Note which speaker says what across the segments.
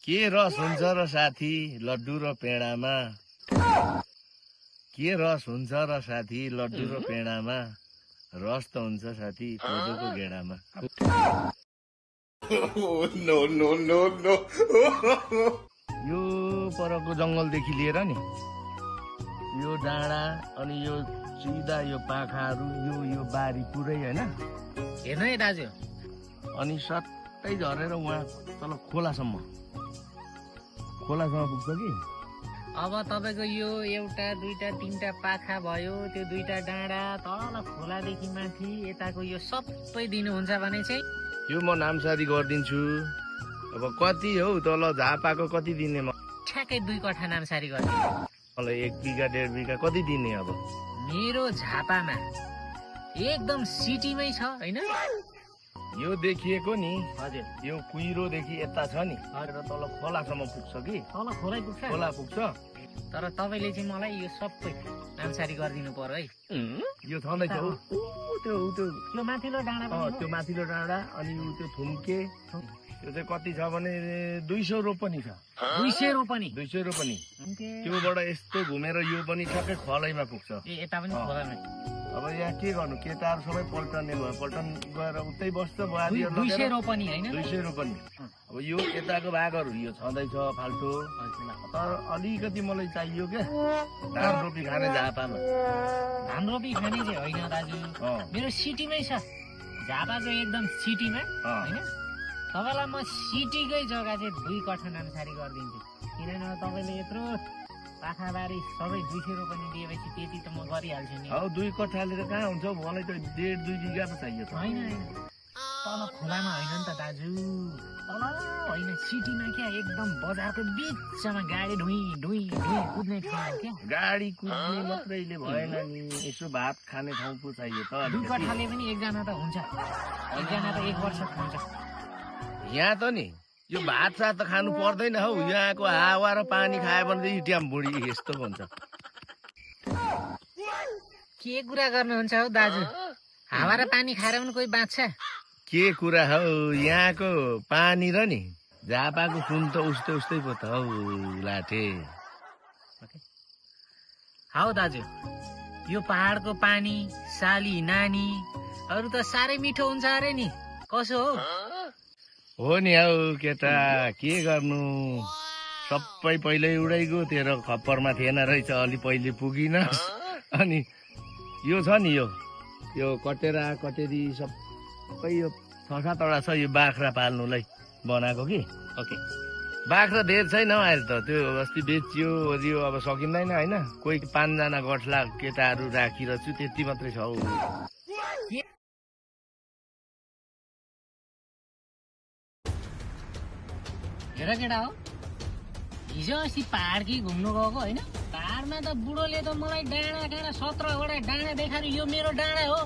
Speaker 1: के रस हुन्छ र साथी लड्डु र पेडामा? के रस हुन्छ र साथी लड्डु र पेडामा? रस त हुन्छ साथी कोदोको गेडामा।
Speaker 2: No no no no.
Speaker 1: यो परको जङ्गलदेखि लिएर नि यो डाँडा अनि यो सिधा यो पाखाहरू यो बारी पुरै हैन
Speaker 3: हेर्नु है दाजु,
Speaker 1: अनि सट्टै झरेर उहाँ तल खोलासम्म पुग्छ कि।
Speaker 3: अब तपाईको यो एउटा दुईटा तीनटा पाखा भयो, त्यो दुईटा डाँडा तल खोलादेखि माथि यताको यो सबै दिनुहुन्छ भने चाहिँ
Speaker 1: यो म नामसारी गरिदिन्छु। अब कति हौ तल झापाको कति दिने? म
Speaker 3: ठ्याक्कै 2 कठा नामसारी गर्ने।
Speaker 1: मलाई 1 बिघा 1.5 बिघा कति दिने? अब
Speaker 3: मेरो झापामा एकदम सिटीमै छ हैन?
Speaker 1: यो देखिएको नि
Speaker 3: हजुर,
Speaker 1: यो कुहिरोदेखि यता छ नि र तल खोलासम्म पुग्छ कि।
Speaker 3: तल खोलै पुग्छ।
Speaker 1: खोला पुग्छ।
Speaker 3: तर तपाईले चाहिँ मलाई यो सबै नामसारी गरिदिनु पर्यो है।
Speaker 1: यो छँदैछ हौ
Speaker 3: त्यो माथिल्लो डाँडा पनि
Speaker 1: त्यो माथिल्लो डाँडा अनि त्यो थुम्के त्यो चाहिँ कति छ भने 200 रोपनी छ।
Speaker 3: 200 रोपनी
Speaker 1: 200 रोपनी। त्योबाट यस्तो घुमेर यो पनि ठ्याक्कै खोलैमा पुग्छ।
Speaker 3: यता पनि खोलामै।
Speaker 1: अब यहाँ के गर्नु, केटाहरू सबै पल्टने भयो, पल्टन गएर उतै बस्छ बुहारीहरू।
Speaker 3: 200 रोपनी हैन?
Speaker 1: 200 रोपनी। अब यो यताको भागहरू यो छँदैछ फाल्टो, तर अलिकति मलाई चाहियो क्या धान रोपी खाने झापामा।
Speaker 3: धान रोपी खाने चाहिँ होइन दाजु, मेरो सिटीमै छ, झापाको एकदम सिटीमा हैन? तपाईलाई म सिटीकै जग्गा चाहिँ 2 कठा नामसारी गरिदिन्छु। किनभने तपाईले यत्रो पाखाबारी सबै 200 रोपनी दिएपछि त्यति त म गरिहाल्छु नि।
Speaker 1: 2 कठाले त कहाँ हुन्छ, मलाई त 1.5-2 बिघा त चाहियो त।
Speaker 3: होइन तल खोलामा होइन नि त दाजु, तल होइन सिटीमा क्या, एकदम बजारको बिचमा गाडी ढुई कुद्ने ठाउँ क्या।
Speaker 1: गाडी कुद्ने मात्रैले भएन नि, यसो भात खाने ठाउँ पो चाहियो त।
Speaker 3: 2 कठाले पनि एकजना त हुन्छ, एकजना त 1 वर्ष खान्छ।
Speaker 1: यहाँ त नि यो भात सात त खानु पर्दैन हौ, यहाँको हावा र पानी खायो भने त इट्याम बुढी यस्तो हुन्छ।
Speaker 3: के कुरा गर्नुहुन्छ हौ दाजु, हावा र पानी खाएर पनि कोही बाँच्छ?
Speaker 1: के कुरा हौ, यहाँको पानी र नि झापाको सुन त उस्तै पो त हौ लाठे।
Speaker 3: हौ दाजु, यो पहाडको पानी साली नानी अरू त साह्रै मिठो हुन्छ अरे नि, कसो हो?
Speaker 1: हो नि हौ केटा, के गर्नु, सबै पहिल्यै उडाइगयो, तेरो खप्परमा थिएन रहेछ, अलि पहिले पुगिन। अनि यो छ नि यो कटेरा कटेरी सबै यो 6-7वटा छ, यो बाख्रा पाल्नुलाई बनाएको कि।
Speaker 3: ओके,
Speaker 1: बाख्रा धेर छैन हौ अहिले त, त्यो अस्ति बेचियो ओरियो, अब सकिँदैन होइन। कोही 5 जना गठला केटाहरू राखिरहेको छु, त्यति मात्रै छ हौ।
Speaker 3: हेर केटा हो, हिजो अस्ति पहाडकी घुम्नु गएको होइन, पहाडमा त बुढोले त मलाई डाँडा काँडा 17वटा डाँडा देखाएर यो मेरो डाँडा हो,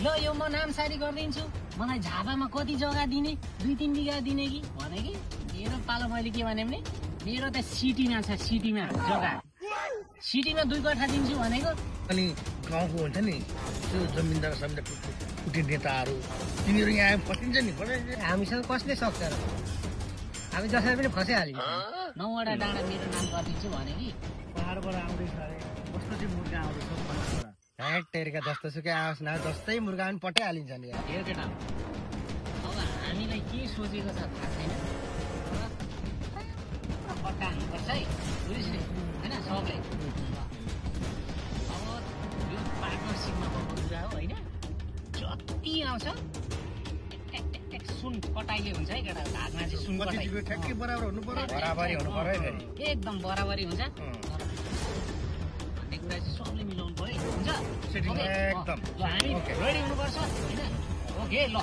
Speaker 3: ल यो म नामसारी गरिदिन्छु, मलाई झापामा कति जग्गा दिने, 2-3 बिघा दिने कि भने कि। मेरो पालो मैले के भने मेरो त सिटीमा छ, सिटीमा जग्गा, सिटीमा 2 कठा दिन्छु भनेको।
Speaker 4: अनि गाउँको हुन्छ नि त्यो जमिनदार समिति कुटी नेताहरू तिनीहरू यहाँ आए फसिन्छ नि।
Speaker 3: हामीसँग कसले सक्छ र, हामी जसरी पनि फसिहालिन्छ। 9वटा डाँडा मेरो नाम गरिदिन्छु भने कि।
Speaker 4: पहाडबाट आउँदैछ अरे, कस्तो चाहिँ मुर्गा आउँदैछ पहाडबाट, ह्याट टेरिका जस्तो सुकै आओस् न, जस्तै मुर्गा पनि पठाइहालिन्छ नि।
Speaker 3: हेर केटा, अब हामीलाई के सोचेको छ थाहा छैन, पट्टा हाल्नुपर्छ है टुरिस्टले होइन सबले। अब यो पार्टनरसिपमा भएको कुरा हो होइन, जति आउँछ सुन कटाइले हुन्छ है केटा, भागमा चाहिँ सुन कटाइ
Speaker 4: ठ्याक्कै बराबर हुनु पर्यो, बराबरी हुनु पर्यो है, फेरि
Speaker 3: एकदम बराबरी हुन्छ भन्ने कुरा चाहिँ सबले मिलाउनु पर्यो, हुन्छ?
Speaker 4: एकदम
Speaker 3: हामी रेडी हुनुपर्छ होइन? ओके ल।